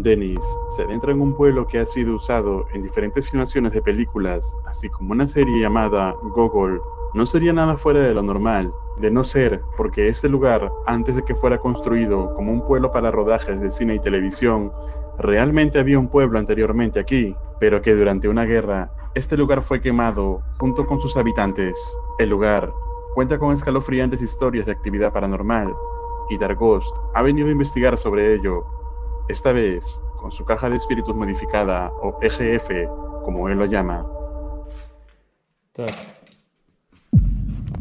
Dennis se adentra en un pueblo que ha sido usado en diferentes filmaciones de películas, así como una serie llamada Gogol. No sería nada fuera de lo normal, de no ser porque este lugar, antes de que fuera construido como un pueblo para rodajes de cine y televisión, realmente había un pueblo anteriormente aquí, pero que durante una guerra, este lugar fue quemado junto con sus habitantes. El lugar cuenta con escalofriantes historias de actividad paranormal, y Dargost ha venido a investigar sobre ello. Esta vez, con su caja de espíritus modificada, o EGF, como él lo llama. Так,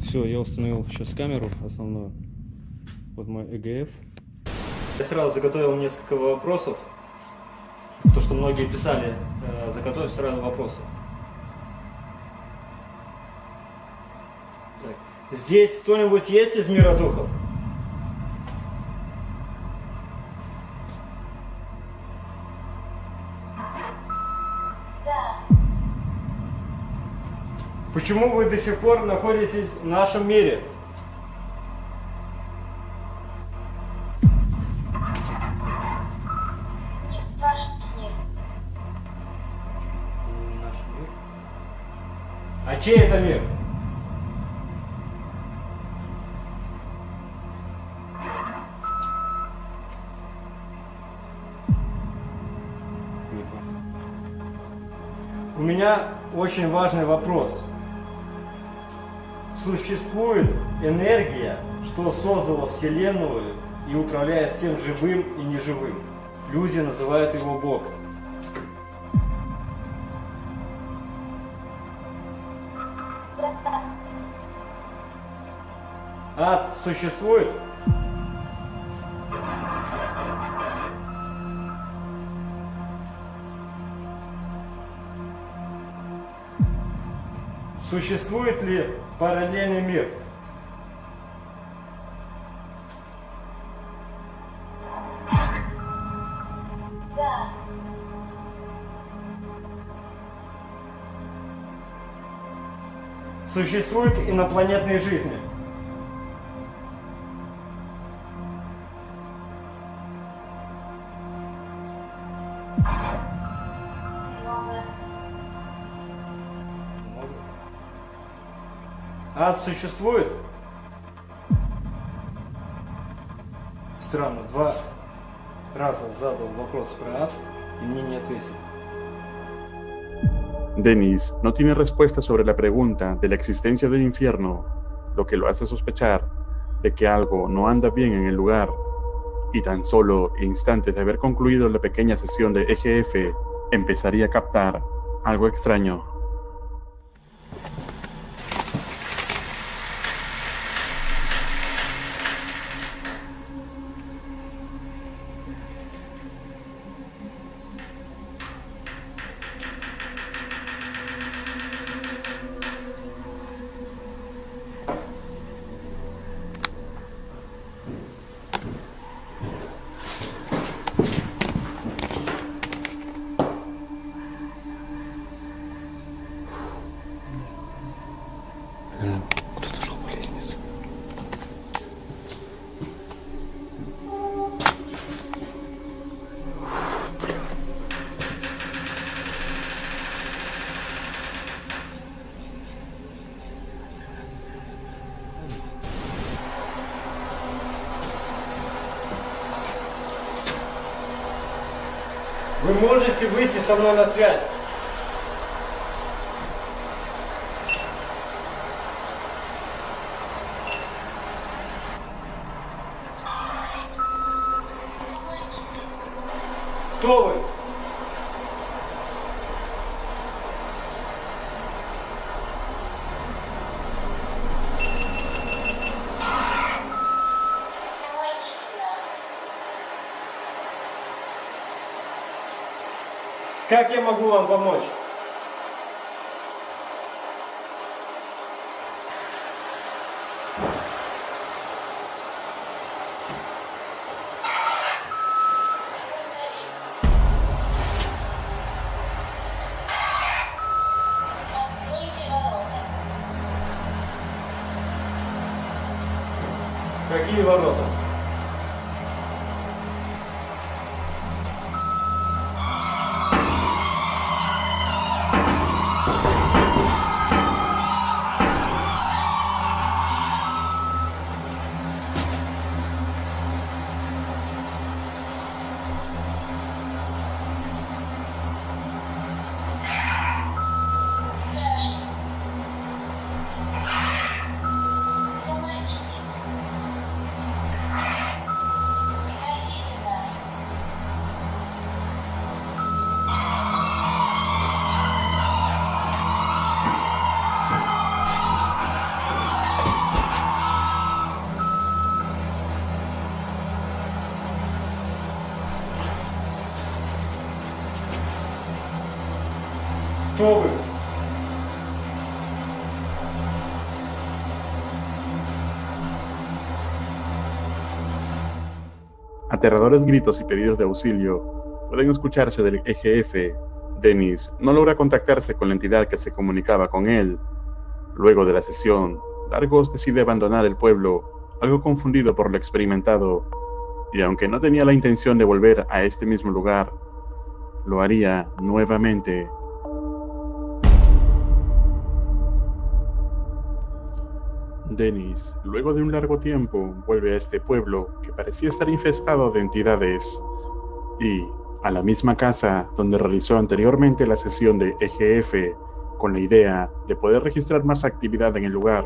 все, я установил сейчас камеру основную. Вот мой EGF. Я сразу заготовил несколько вопросов. То, что многие писали, заготовить сразу вопросы. Так. Здесь кто-нибудь есть из мира духов? Почему вы до сих пор находитесь в нашем мире? Наш мир. Наш мир? А чей это мир? Не понял. У меня очень важный вопрос. Существует энергия, что создала Вселенную и управляет всем живым и неживым. Люди называют его Бог. Ад существует? Существует ли параллельный мир? Да. Существуют инопланетные жизни? Много. Ад существует? Странно, два раза задал вопрос про ад и мне не ответил. Dennis no tiene respuesta sobre la pregunta de la existencia del infierno, lo que lo hace sospechar de que algo no anda bien en el lugar, y tan solo instantes de haber concluido la pequeña sesión de EGF, empezaría a captar algo extraño. Кто-то шел по лестнице. Вы можете выйти со мной на связь? Кто вы? Помогите нам. Как я могу вам помочь? Мы горим. Откройте ворота. Какие ворота? Кто вы? Aterradores gritos y pedidos de auxilio pueden escucharse del EGF. Dennis no logra contactarse con la entidad que se comunicaba con él. Luego de la sesión, Dargos decide abandonar el pueblo, algo confundido por lo experimentado, y aunque no tenía la intención de volver a este mismo lugar, lo haría nuevamente. Dennis, luego de un largo tiempo, vuelve a este pueblo que parecía estar infestado de entidades y a la misma casa donde realizó anteriormente la sesión de EGF con la idea de poder registrar más actividad en el lugar.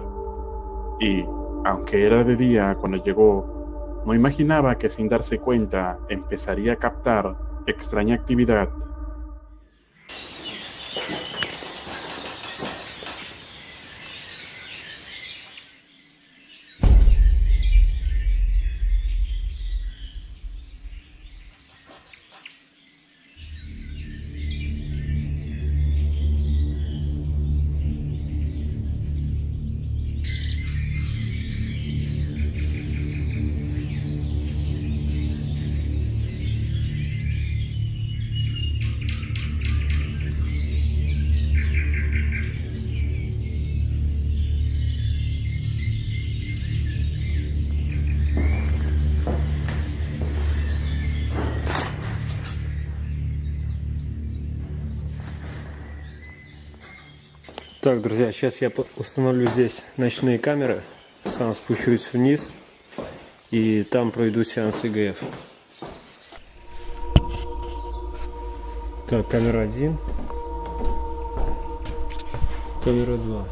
Y, aunque era de día cuando llegó, no imaginaba que sin darse cuenta empezaría a captar extraña actividad. Так, друзья, сейчас я установлю здесь ночные камеры, сам спущусь вниз и там пройду сеанс ИГФ. Так, камера 1, камера 2.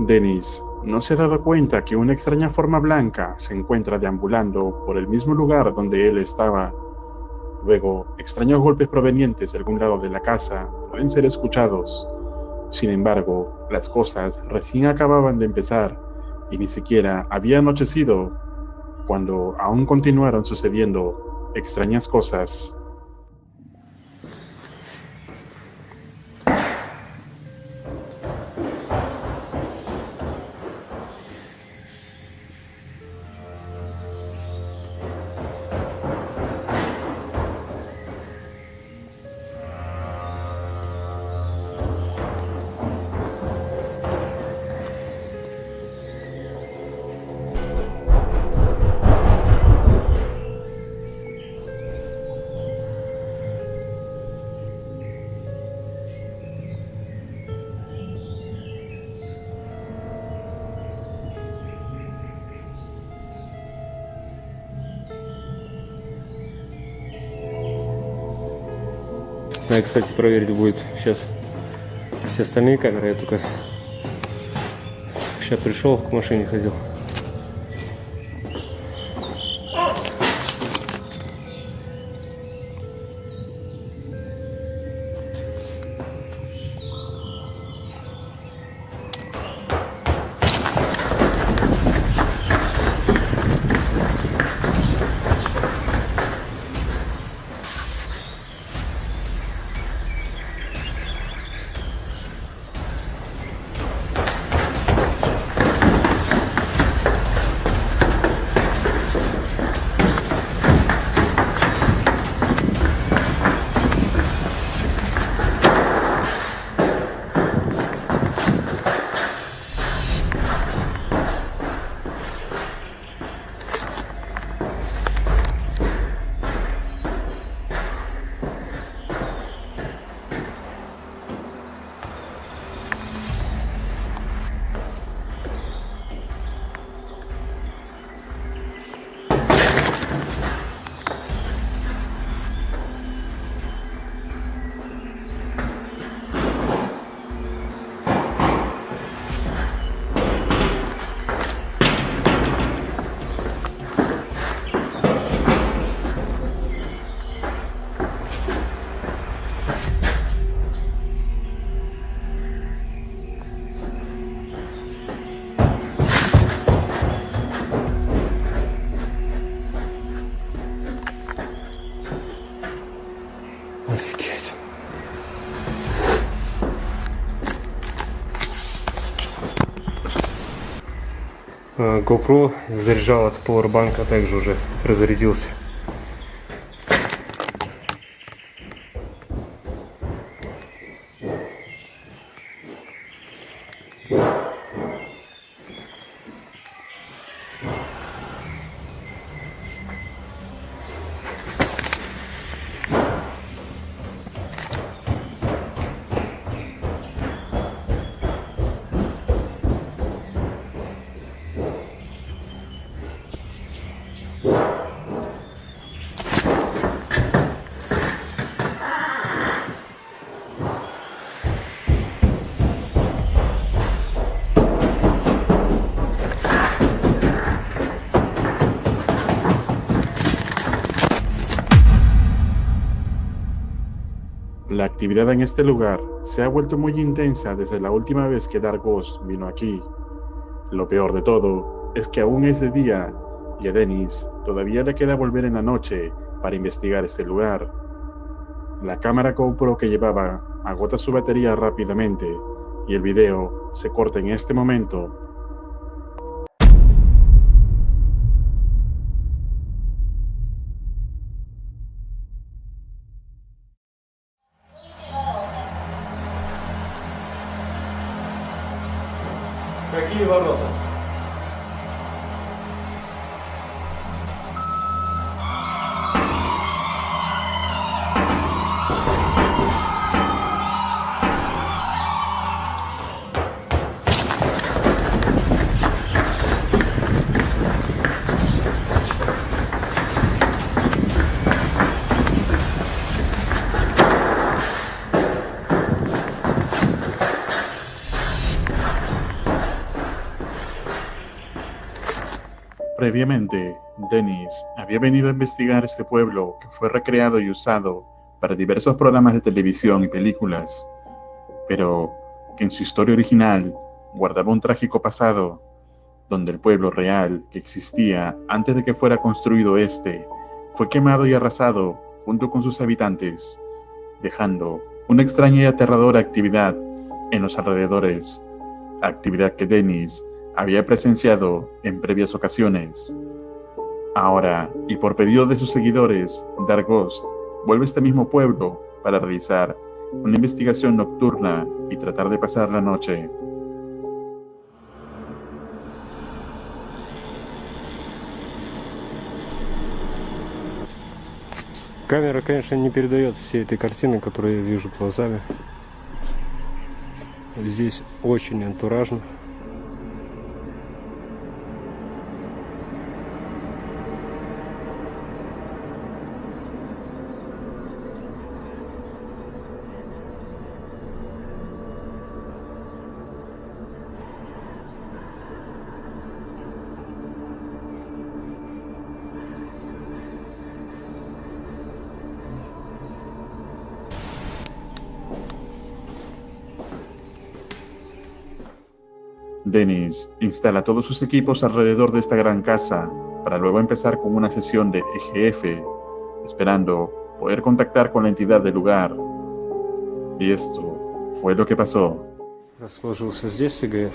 Dennis no se ha dado cuenta que una extraña forma blanca se encuentra deambulando por el mismo lugar donde él estaba. Luego, extraños golpes provenientes de algún lado de la casa pueden ser escuchados. Sin embargo, las cosas recién acababan de empezar y ni siquiera había anochecido cuando aún continuaron sucediendo extrañas cosas. Надо, кстати, проверить будет сейчас все остальные камеры. Я только сейчас пришел, к машине ходил. GoPro заряжал от Powerbank, также уже разрядился. La actividad en este lugar se ha vuelto muy intensa desde la última vez que Dark Ghost vino aquí. Lo peor de todo es que aún es de día y a Dennis todavía le queda volver en la noche para investigar este lugar. La cámara GoPro que llevaba agota su batería rápidamente y el video se corta en este momento. Какие ворота? Previamente, Dennis había venido a investigar este pueblo que fue recreado y usado para diversos programas de televisión y películas, pero que en su historia original guardaba un trágico pasado, donde el pueblo real que existía antes de que fuera construido este fue quemado y arrasado junto con sus habitantes, dejando una extraña y aterradora actividad en los alrededores, actividad que Dennis había presenciado en previas ocasiones. Ahora, y por pedido de sus seguidores, Dark Ghost vuelve a este mismo pueblo para realizar una investigación nocturna y tratar de pasar la noche. Камера, конечно, не передает всей этой картины, которую я вижу глазами. Здесь очень антуражно. Dennis instala todos sus equipos alrededor de esta gran casa para luego empezar con una sesión de EGF, esperando poder contactar con la entidad del lugar. Y esto fue lo que pasó. Расположился здесь ИГФ.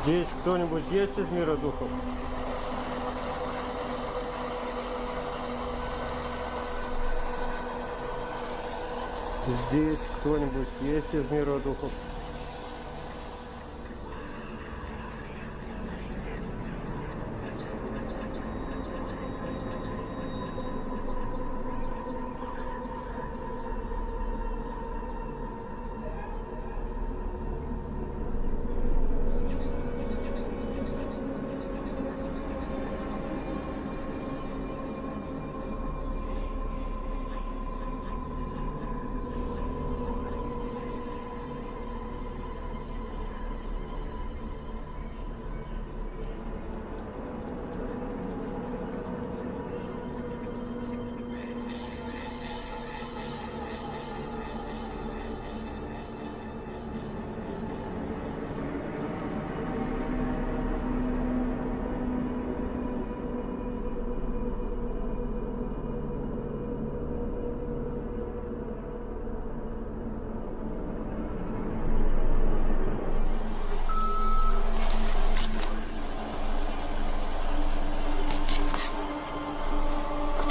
Здесь кто-нибудь есть из мира духов? Здесь кто-нибудь есть из мира духов?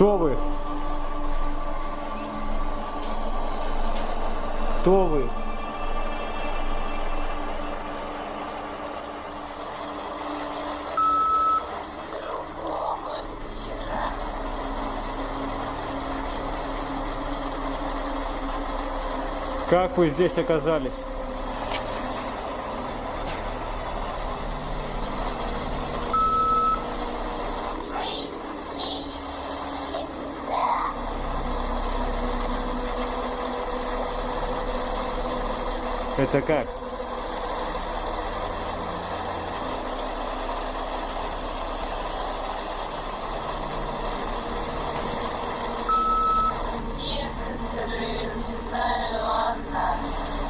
Кто вы? Кто вы? Как вы здесь оказались? Это как? Некоторые знаю о нас.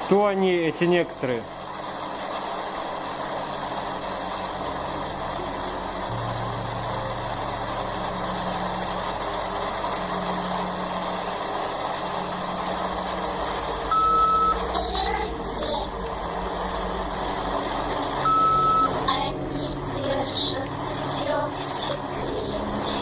Кто они, эти некоторые? Они держат все в секрете.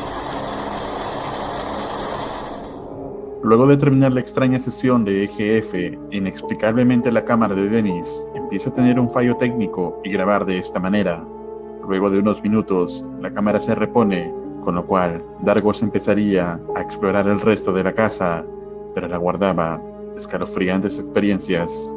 Luego de terminar la extraña sesión de EGF, inexplicablemente la cámara de Dennis empieza a tener un fallo técnico y grabar de esta manera. Luego de unos minutos, la cámara se repone, con lo cual Dargos empezaría a explorar el resto de la casa, pero la guardaba escalofriantes experiencias.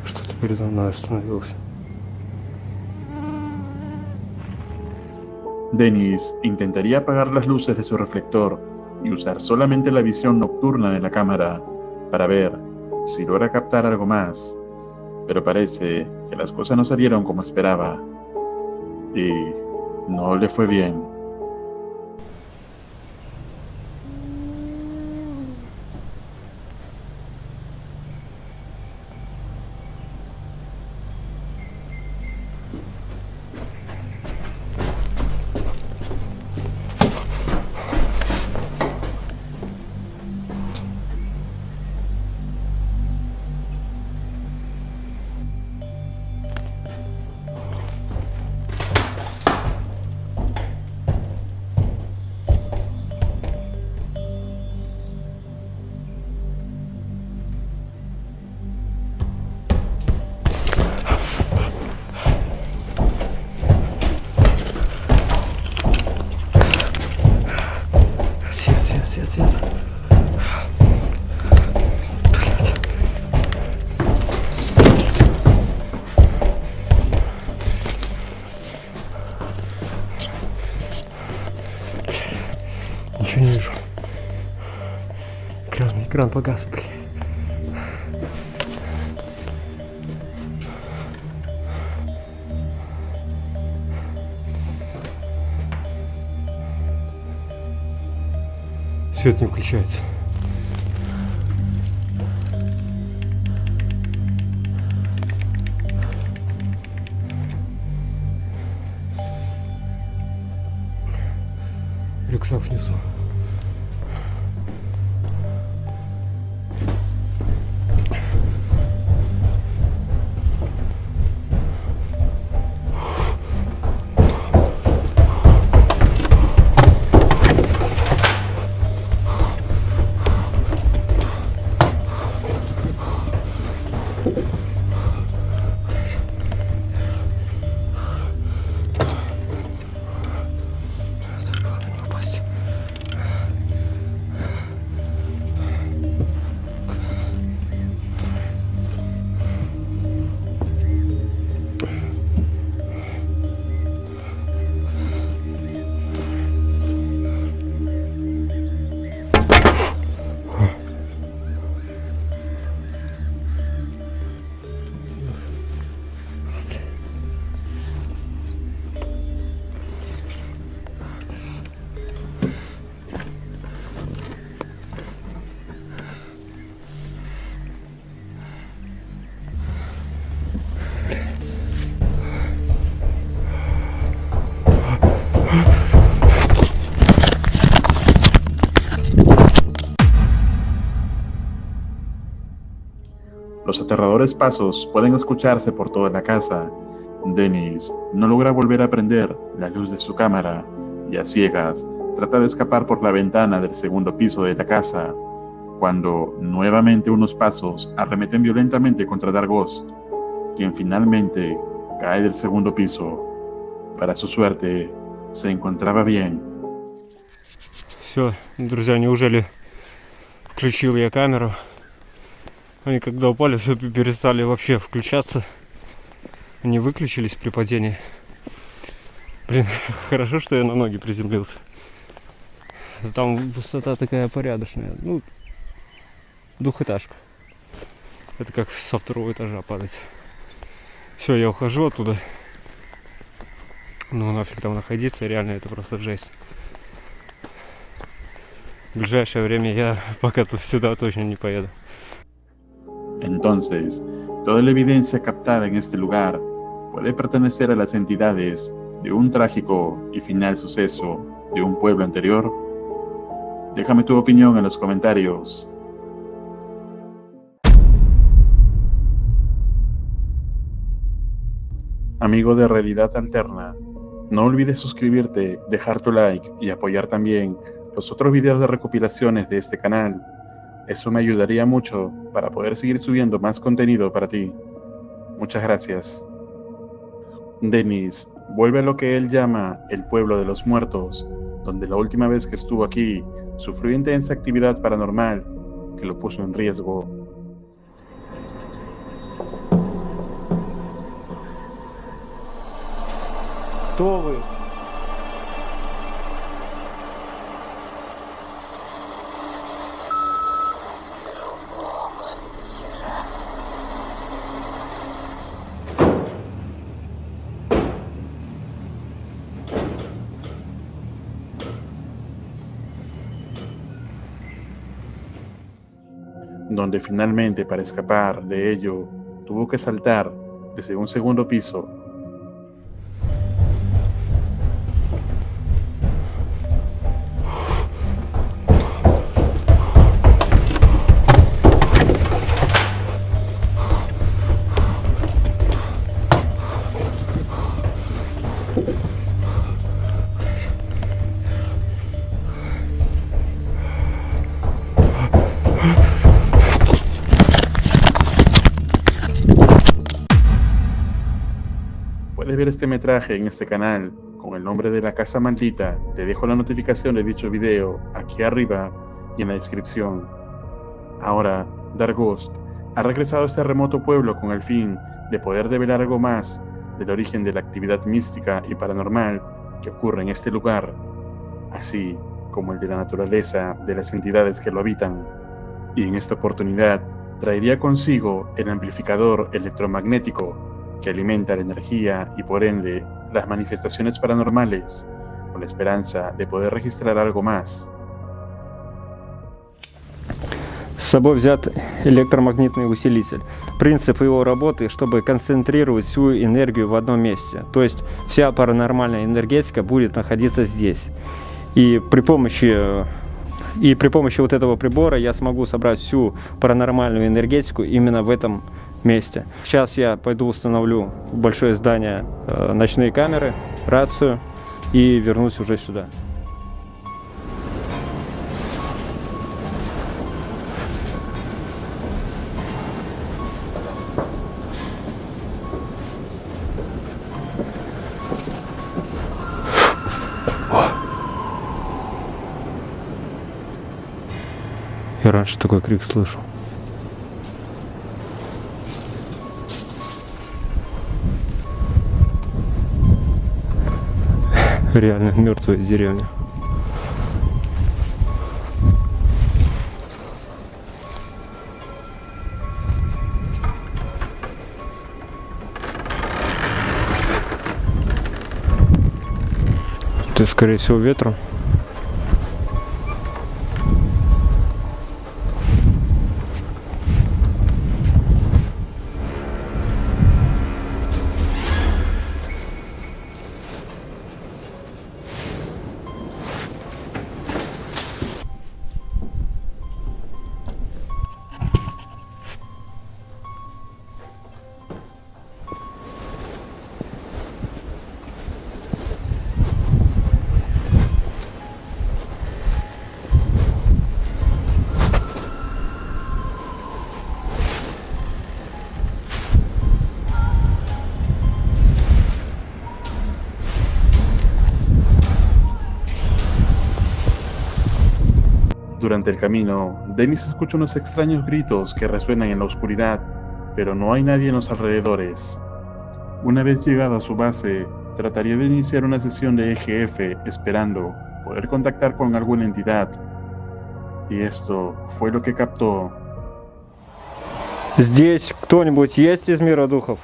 Что-то передо мной остановился. Dennis intentaría apagar las luces de su reflector y usar solamente la visión nocturna de la cámara para ver si logra captar algo más, pero parece que las cosas no salieron como esperaba y no le fue bien. Ничего не вижу. Экран погас, блядь. Свет не включается. Рюкзак внизу. Los aterradores pasos pueden escucharse por toda la casa. Dennis no logra volver a prender la luz de su cámara y a ciegas trata de escapar por la ventana del segundo piso de la casa, cuando nuevamente unos pasos arremeten violentamente contra Dargost, quien finalmente cae del segundo piso. Para su suerte, se encontraba bien. Все, друзья, неужели включил я камеру? Они когда упали, все перестали вообще включаться. Они выключились при падении. Блин, хорошо, что я на ноги приземлился. Там высота такая порядочная. Ну, двухэтажка. Это как со второго этажа падать. Все, я ухожу оттуда. Ну нафиг там находиться, реально это просто жесть. В ближайшее время я пока сюда точно не поеду. Entonces, toda la evidencia captada en este lugar puede pertenecer a las entidades de un trágico y final suceso de un pueblo anterior. Déjame tu opinión en los comentarios. Amigo de Realidad Alterna, no olvides suscribirte, dejar tu like y apoyar también los otros videos de recopilaciones de este canal. Eso me ayudaría mucho para poder seguir subiendo más contenido para ti. Muchas gracias. Dennis vuelve a lo que él llama el pueblo de los muertos, donde la última vez que estuvo aquí sufrió intensa actividad paranormal que lo puso en riesgo. Кто вы? Donde finalmente, para escapar de ello, tuvo que saltar desde un segundo piso. Puedes ver este metraje en este canal con el nombre de La Casa Maldita. Te dejo la notificación de dicho video aquí arriba y en la descripción. Ahora, Dargost ha regresado a este remoto pueblo con el fin de poder develar algo más del origen de la actividad mística y paranormal que ocurre en este lugar. Así como el de la naturaleza, de las entidades que lo habitan. Y en esta oportunidad traería consigo el amplificador electromagnético que alimenta la energía y por ende las manifestaciones paranormales, con la esperanza de poder registrar algo más. С собой взят электромагнитный усилитель. Принцип его работы, чтобы концентрировать всю энергию в одном месте. То есть вся паранормальная энергетика будет находиться здесь. И при помощи вот этого прибора я смогу собрать всю паранормальную энергетику именно в этом месте. Сейчас я пойду установлю в большое здание ночные камеры, рацию и вернусь уже сюда. Я раньше такой крик слышал. Реально мертвая деревня. Это, скорее всего, ветром. Durante el camino, Dennis escucha unos extraños gritos que resuenan en la oscuridad, pero no hay nadie en los alrededores. Una vez llegado a su base, trataría de iniciar una sesión de EGF esperando poder contactar con alguna entidad. Y esto fue lo que captó. Здесь кто-нибудь есть из мира духов?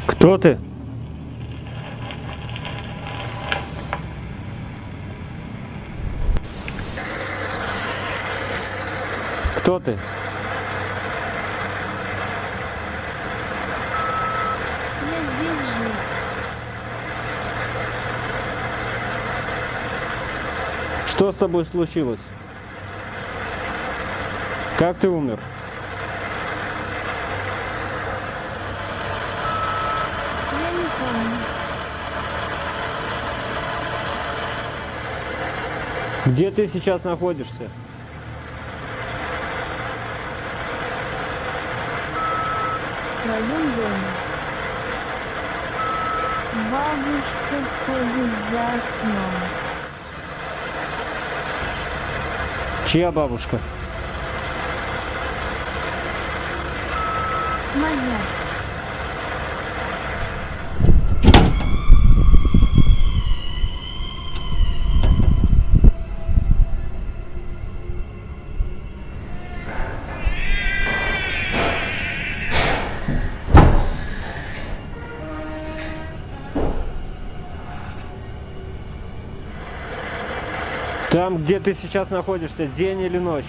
Кто ты? Кто ты? Я здесь живу. Что с тобой случилось? Как ты умер? Я не помню. Где ты сейчас находишься? В своем доме. Бабушка ходит за окном. Чья бабушка? Моя. Там, где ты сейчас находишься, день или ночь?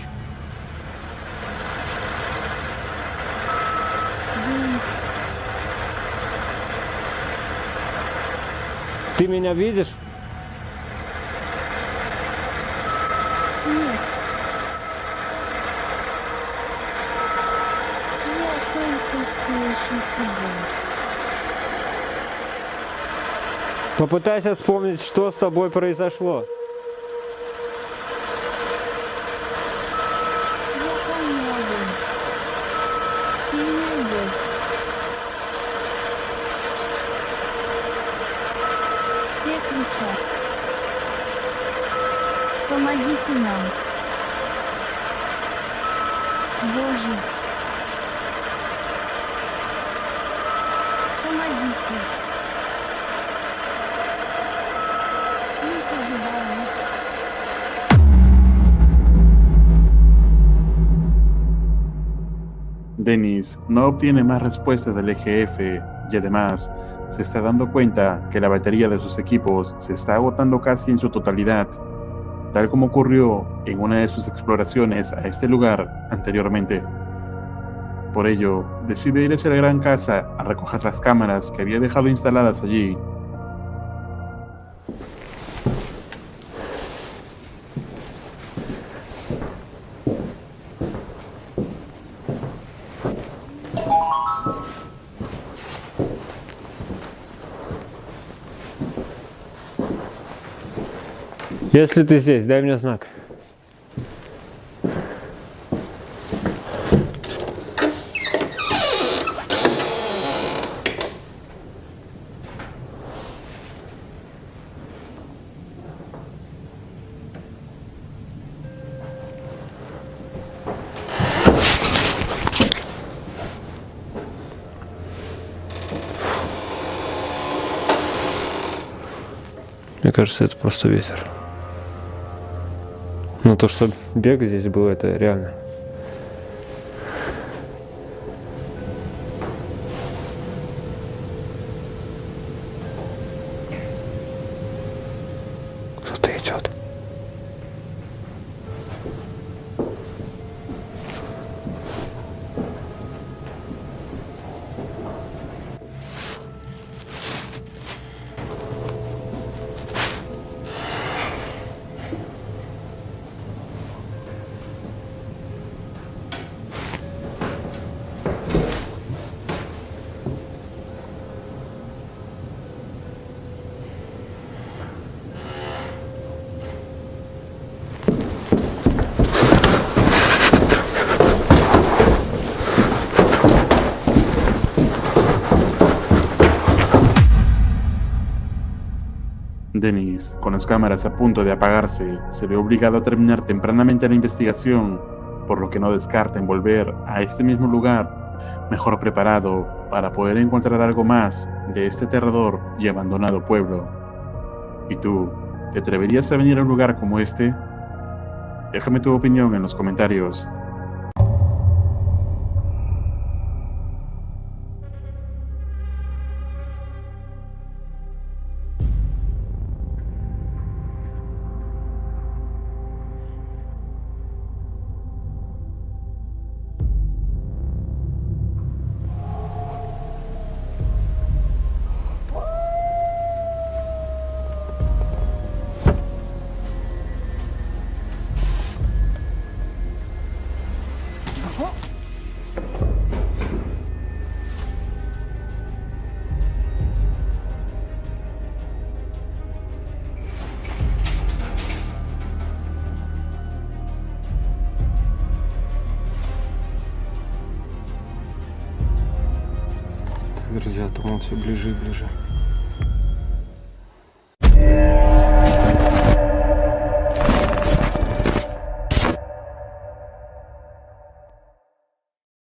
День. Ты меня видишь? Нет. Я только слышу Попытайся вспомнить, что с тобой произошло. Все кричат. Помогите нам. Боже. Помогите. Мы погибаем. Dennis no obtiene más respuestas del EGF y además se está dando cuenta que la batería de sus equipos se está agotando casi en su totalidad, tal como ocurrió en una de sus exploraciones a este lugar anteriormente. Por ello, decide ir hacia la gran casa a recoger las cámaras que había dejado instaladas allí. Если ты здесь, дай мне знак. Мне кажется, это просто ветер. Но то, что бег здесь был, это реально. Кто-то идет. Dennis, con las cámaras a punto de apagarse, se ve obligado a terminar tempranamente la investigación, por lo que no descarta en volver a este mismo lugar, mejor preparado para poder encontrar algo más de este aterrador y abandonado pueblo. ¿Y tú, te atreverías a venir a un lugar como este? Déjame tu opinión en los comentarios. Друзья, туман все ближе и ближе.